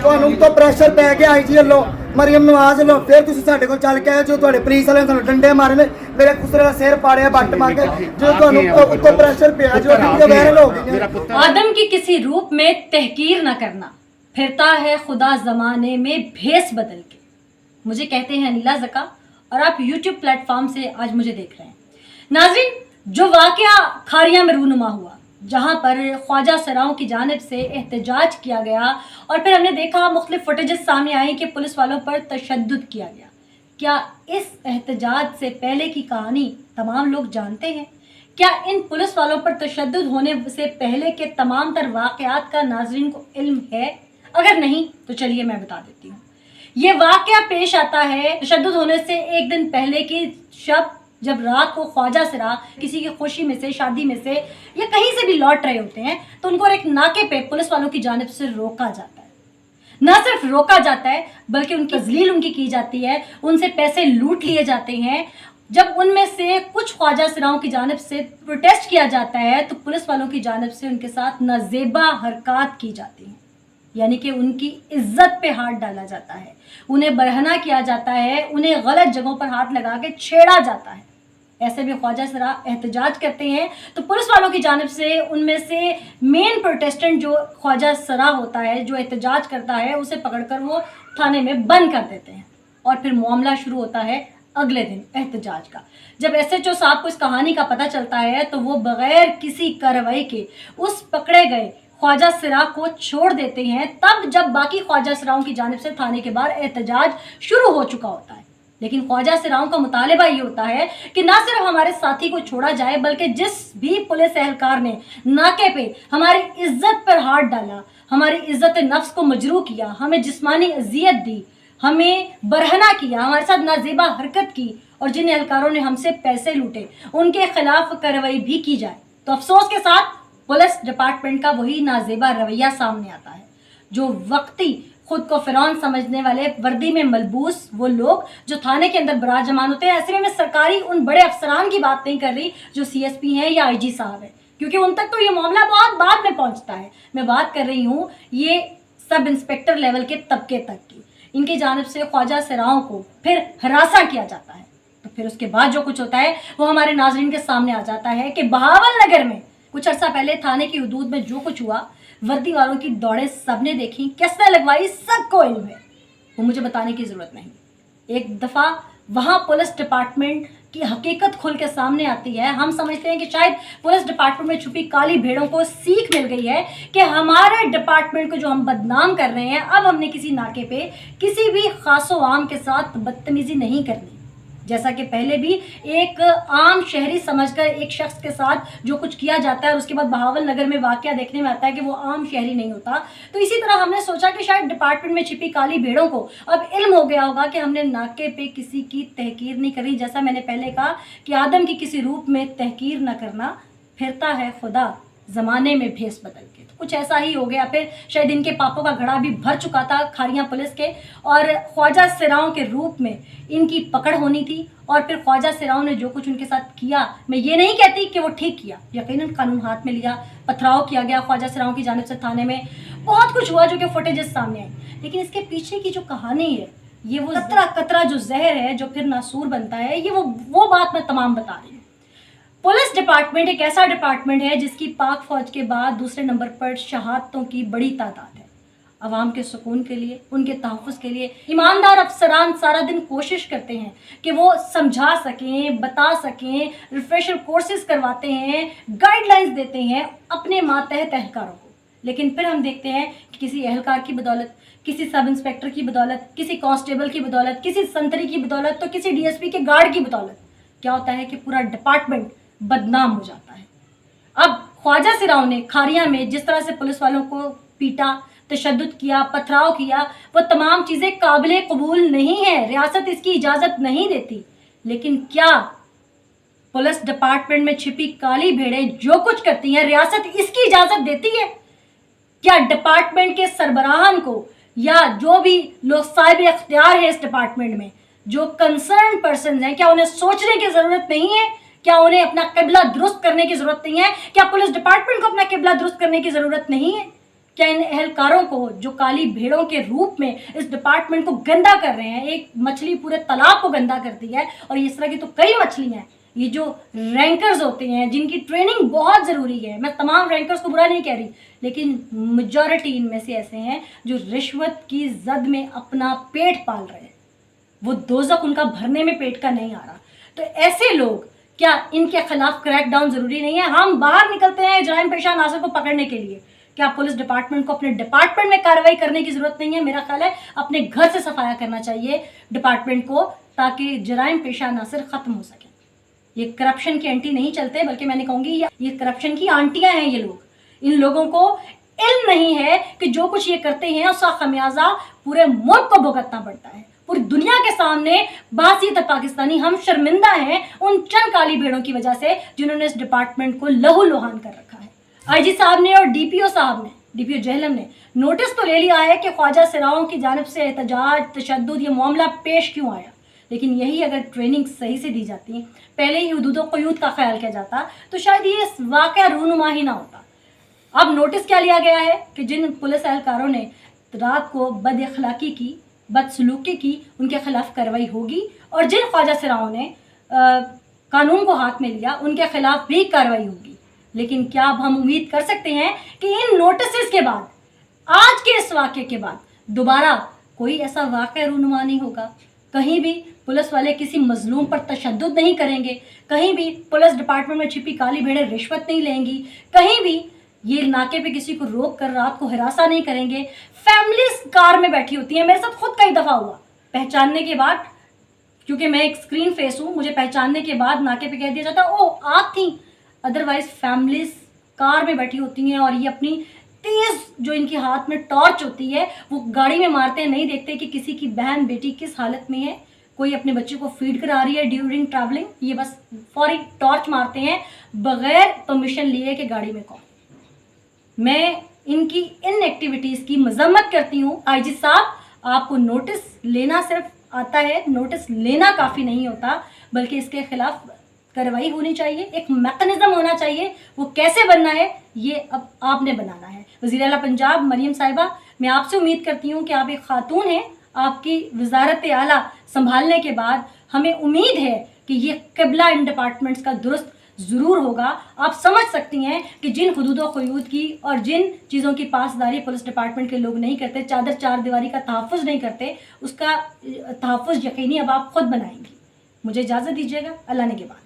ਤੁਹਾਨੂੰ ਤੋਂ ਪ੍ਰੈਸ਼ਰ ਪੈ ਗਿਆ ਆਈਜੀ ਵੱਲੋਂ, ਮਰੀਮ ਨਵਾਜ਼ ਵੱਲੋਂ, ਫਿਰ ਤੁਸੀਂ ਸਾਡੇ ਕੋਲ ਚੱਲ ਕੇ ਆਏ ਜੋ ਤੁਹਾਡੇ ਪੁਲਿਸ ਵਾਲਿਆਂ ਨੇ ਸਾਨੂੰ ਡੰਡੇ ਮਾਰੇ ਨੇ, ਮੇਰੇ ਖੁਸਰੇ ਦਾ ਸਿਰ ਪਾੜਿਆ ਬੱਟ ਮਾਰ ਕੇ, ਜੋ ਤੁਹਾਨੂੰ ਉੱਤੋਂ ਪ੍ਰੈਸ਼ਰ ਪਿਆ ਜੋ ਵੀਡੀਓ ਵਾਇਰਲ हो गई। आदम की किसी रूप में तहकीर न करना, फिरता है खुदा जमाने में भेस बदल के। मुझे कहते हैं अनिला ज़का और आप YouTube प्लेटफॉर्म से आज मुझे देख रहे हैं। नाज़रीन, जो वाक़या खारिया में रूनुमा हुआ, जहाँ पर ख्वाजा सराओं की जानिब से एहतजाज किया गया और फिर हमने देखा मुख्तलिफ फुटेजेस सामने आई कि पुलिस वालों पर तशद्दुद किया गया। क्या इस एहतजाज से पहले की कहानी तमाम लोग जानते हैं? क्या इन पुलिस वालों पर तशद्दुद होने से पहले के तमाम तर वाक़यात का नाज़रीन को इल्म है? अगर नहीं तो चलिए मैं बता देती हूँ। ये वाक़या पेश आता है तशद्दुद होने से एक दिन पहले की शब, जब रात को ख्वाजा सरा किसी की खुशी में से, शादी में से या कहीं से भी लौट रहे होते हैं तो उनको एक नाके पे पुलिस वालों की जानिब से रोका जाता है। न सिर्फ रोका जाता है बल्कि उनकी तज़लील उनकी की जाती है, उनसे पैसे लूट लिए जाते हैं। जब उनमें से कुछ ख्वाजा सराओं की जानिब से प्रोटेस्ट किया जाता है तो पुलिस वालों की जानिब से उनके साथ नाजेबा हरकत की जाती हैं, यानी कि उनकी इज्जत पे हाथ डाला जाता है, उन्हें बरहना किया जाता है, उन्हें गलत जगहों पर हाथ लगा के छेड़ा जाता है। ऐसे में ख्वाजा सरा एहतजाज करते हैं तो पुलिस वालों की जानिब से उनमें से मेन प्रोटेस्टेंट जो ख्वाजा सरा होता है, जो एहतजाज करता है, उसे पकड़कर वो थाने में बंद कर देते हैं और फिर मामला शुरू होता है अगले दिन एहतजाज का। जब SHO साहब को इस कहानी का पता चलता है तो वो बगैर किसी कार्रवाई के उस पकड़े गए ख्वाजा सरा को छोड़ देते हैं, तब जब बाकी ख्वाजा सराओं की जानिब से थाने के बाहर एहतजाज शुरू हो चुका होता है। लेकिन ख्वाजा सराओं का मुतालिबा ये होता है कि ना सिर्फ हमारे साथी को छोड़ा जाए बल्कि जिस भी पुलिस एहलकार ने नाके पे हमारी इज्जत पर हाथ डाला, हमारी इज्जत नफ्स को मजरू किया, हमें जिस्मानी अजियत दी, हमें बरहना किया, हमारे साथ नाजेबा हरकत की और जिन एहलकारों ने हमसे पैसे लूटे, उनके खिलाफ कार्रवाई भी की जाए। तो अफसोस के साथ पुलिस डिपार्टमेंट का वही नाजेबा रवैया सामने आता है। जो वक्ती खुद को फिरौन समझने वाले वर्दी में मलबूस वो लोग जो थाने के अंदर बराजमान होते हैं, ऐसे में मैं सरकारी उन बड़े अफसरान की बात नहीं कर रही जो CSP हैं या IG साहब हैं, क्योंकि उन तक तो ये मामला बहुत बाद में पहुंचता है। मैं बात कर रही हूँ ये सब इंस्पेक्टर लेवल के तबके तक की। इनकी जानिब से ख्वाजा सराओं को फिर हरासा किया जाता है, तो फिर उसके बाद जो कुछ होता है वो हमारे नाजरीन के सामने आ जाता है कि बहावल नगर में कुछ अर्सा पहले थाने की हदूद में जो कुछ हुआ, वर्दी वालों की दौड़े सबने देखी, कैसे लगवाई, सबको इल्म है, वो मुझे बताने की ज़रूरत नहीं। एक दफ़ा वहाँ पुलिस डिपार्टमेंट की हकीकत खुल के सामने आती है। हम समझते हैं कि शायद पुलिस डिपार्टमेंट में छुपी काली भेड़ों को सीख मिल गई है कि हमारे डिपार्टमेंट को जो हम बदनाम कर रहे हैं, अब हमने किसी नाके पे किसी भी खासो आम के साथ बदतमीज़ी नहीं करनी। जैसा कि पहले भी एक आम शहरी समझकर एक शख्स के साथ जो कुछ किया जाता है और उसके बाद बहावल नगर में वाक़या देखने में आता है कि वो आम शहरी नहीं होता, तो इसी तरह हमने सोचा कि शायद डिपार्टमेंट में छिपी काली भेड़ों को अब इल्म हो गया होगा कि हमने नाके पे किसी की तहकीर नहीं करी। जैसा मैंने पहले कहा कि आदम की किसी रूप में तहकीर न करना, फिरता है खुदा ज़माने में भेस बदल के। तो कुछ ऐसा ही हो गया। फिर शायद इनके पापों का घड़ा भी भर चुका था खारियाँ पुलिस के, और ख्वाजा सराओं के रूप में इनकी पकड़ होनी थी। और फिर ख्वाजा सराओं ने जो कुछ उनके साथ किया, मैं ये नहीं कहती कि वो ठीक किया, यकीनन कानून हाथ में लिया, पथराव किया गया ख्वाजा सराओं की जानिब से, थाने में बहुत कुछ हुआ जो कि फुटेजेस सामने आए। लेकिन इसके पीछे की जो कहानी है, ये वो कतरा कतरा जो जहर है जो फिर नासूर बनता है, ये वो बात मैं तमाम बता रही हूँ। पुलिस डिपार्टमेंट एक ऐसा डिपार्टमेंट है जिसकी पाक फौज के बाद दूसरे नंबर पर शहादतों की बड़ी तादाद है। अवाम के सुकून के लिए, उनके तहफ़्फ़ुज़ के लिए ईमानदार अफसरान सारा दिन कोशिश करते हैं कि वो समझा सकें, बता सकें, रिफ्रेशर कोर्सेज करवाते हैं, गाइडलाइंस देते हैं अपने मातहत एहलकारों को। लेकिन फिर हम देखते हैं कि किसी एहलकार की बदौलत, किसी सब इंस्पेक्टर की बदौलत, किसी कांस्टेबल की बदौलत, किसी संतरी की बदौलत, तो किसी DSP के गार्ड की बदौलत क्या होता है कि पूरा डिपार्टमेंट बदनाम हो जाता है। अब ख्वाजा सराओं ने खारिया में जिस तरह से पुलिस वालों को पीटा, तशद्दुद किया, पथराव किया, वो तमाम चीज़ें काबिले कबूल नहीं है, रियासत इसकी इजाज़त नहीं देती। लेकिन क्या पुलिस डिपार्टमेंट में छिपी काली भेड़ें जो कुछ करती हैं, रियासत इसकी इजाज़त देती है? क्या डिपार्टमेंट के सरबराहान को या जो भी लोग साहिब इख्तियार है इस डिपार्टमेंट में, जो कंसर्न पर्सन हैं, क्या उन्हें सोचने की ज़रूरत नहीं है? क्या उन्हें अपना क़िबला दुरुस्त करने की ज़रूरत नहीं है? क्या पुलिस डिपार्टमेंट को अपना क़िबला दुरुस्त करने की ज़रूरत नहीं है? क्या इन एहलकारों को जो काली भेड़ों के रूप में इस डिपार्टमेंट को गंदा कर रहे हैं, एक मछली पूरे तालाब को गंदा करती है, और इस तरह की तो कई मछलियां हैं, ये जो रैंकर्स होते हैं जिनकी ट्रेनिंग बहुत ज़रूरी है, मैं तमाम रैंकर्स को बुरा नहीं कह रही, लेकिन मेजॉरिटी इनमें से ऐसे हैं जो रिश्वत की जद में अपना पेट पाल रहे हैं, वो दोज़ख उनका भरने में पेट का नहीं आ रहा। तो ऐसे लोग, क्या इनके खिलाफ क्रैक डाउन ज़रूरी नहीं है? हम बाहर निकलते हैं जराइम पेशा अनासर को पकड़ने के लिए, क्या पुलिस डिपार्टमेंट को अपने डिपार्टमेंट में कार्रवाई करने की ज़रूरत नहीं है? मेरा ख्याल है अपने घर से सफाया करना चाहिए डिपार्टमेंट को, ताकि जराइम पेशा अनासर ख़त्म हो सके। ये करप्शन के एंटी नहीं चलते, बल्कि मैंने कहूँगी ये करप्शन की आंटियाँ हैं ये लोग। इन लोगों को इल्म नहीं है कि जो कुछ ये करते हैं उसका खमियाजा पूरे मुल्क को भुगतना पड़ता है, पूरी दुनिया के सामने। बासियत पाकिस्तानी हम शर्मिंदा हैं उन चंद काली भेड़ों की वजह से जिन्होंने इस डिपार्टमेंट को लहू लुहान कर रखा है। आईजी साहब ने और डीपीओ साहब ने, डीपीओ जेहलम ने नोटिस तो ले लिया है कि ख्वाजा सिराओं की जानिब से एहतजाज, तशद्दुद, ये मामला पेश क्यों आया, लेकिन यही अगर ट्रेनिंग सही से दी जाती, पहले ही हुदूद व क़ुयूद का ख्याल किया जाता, तो शायद ये वाक़या रूनुमा ही ना होता। अब नोटिस क्या लिया गया है कि जिन पुलिस एहलकारों ने रात को बद अखलाकी की, बदसलूकी की, उनके खिलाफ कार्रवाई होगी, और जिन ख्वाजा सिराओं ने कानून को हाथ में लिया उनके खिलाफ भी कार्रवाई होगी। लेकिन क्या अब हम उम्मीद कर सकते हैं कि इन नोटिस के बाद, आज के इस वाक़े के बाद दोबारा कोई ऐसा वाक़या रूनुमा नहीं होगा? कहीं भी पुलिस वाले किसी मजलूम पर तशद्दुद नहीं करेंगे, कहीं भी पुलिस डिपार्टमेंट में छिपी काली भेड़ें रिश्वत नहीं लेंगी, कहीं भी ये नाके पे किसी को रोक कर रात को हिरासा नहीं करेंगे। फैमिलीज कार में बैठी होती हैं, मेरे साथ खुद कई दफ़ा हुआ, पहचानने के बाद, क्योंकि मैं एक स्क्रीन फेस हूँ, मुझे पहचानने के बाद नाके पे कह दिया जाता ओ आप थी। अदरवाइज फैमिलीज कार में बैठी होती हैं और ये अपनी तेज़ जो इनके हाथ में टॉर्च होती है वो गाड़ी में मारते हैं, नहीं देखते कि किसी की बहन बेटी किस हालत में है, कोई अपने बच्चे को फीड करा रही है ड्यूरिंग ट्रैवलिंग, ये बस फौरी टॉर्च मारते हैं बगैर परमिशन लिए कि गाड़ी में कौन। मैं इनकी इन एक्टिविटीज़ की मजम्मत करती हूँ। आईजी साहब, आपको नोटिस लेना सिर्फ आता है, नोटिस लेना काफ़ी नहीं होता, बल्कि इसके खिलाफ कार्रवाई होनी चाहिए, एक मैकेनिज्म होना चाहिए। वो कैसे बनना है ये अब आपने बनाना है। वज़ीर आला पंजाब मरियम साहिबा, मैं आपसे उम्मीद करती हूँ कि आप एक खातून हैं, आपकी वजारत आला संभालने के बाद हमें उम्मीद है कि ये क़िबला इन डिपार्टमेंट्स का दुरुस्त ज़रूर होगा। आप समझ सकती हैं कि जिन हुदूद व क़ुयूद की और जिन चीज़ों की पासदारी पुलिस डिपार्टमेंट के लोग नहीं करते, चादर चार दीवारी का तहफ़्फ़ुज़ नहीं करते, उसका तहफ़्फ़ुज़ यकीनी अब आप खुद बनाएंगी। मुझे इजाज़त दीजिएगा, अल्लाह ने के बाद।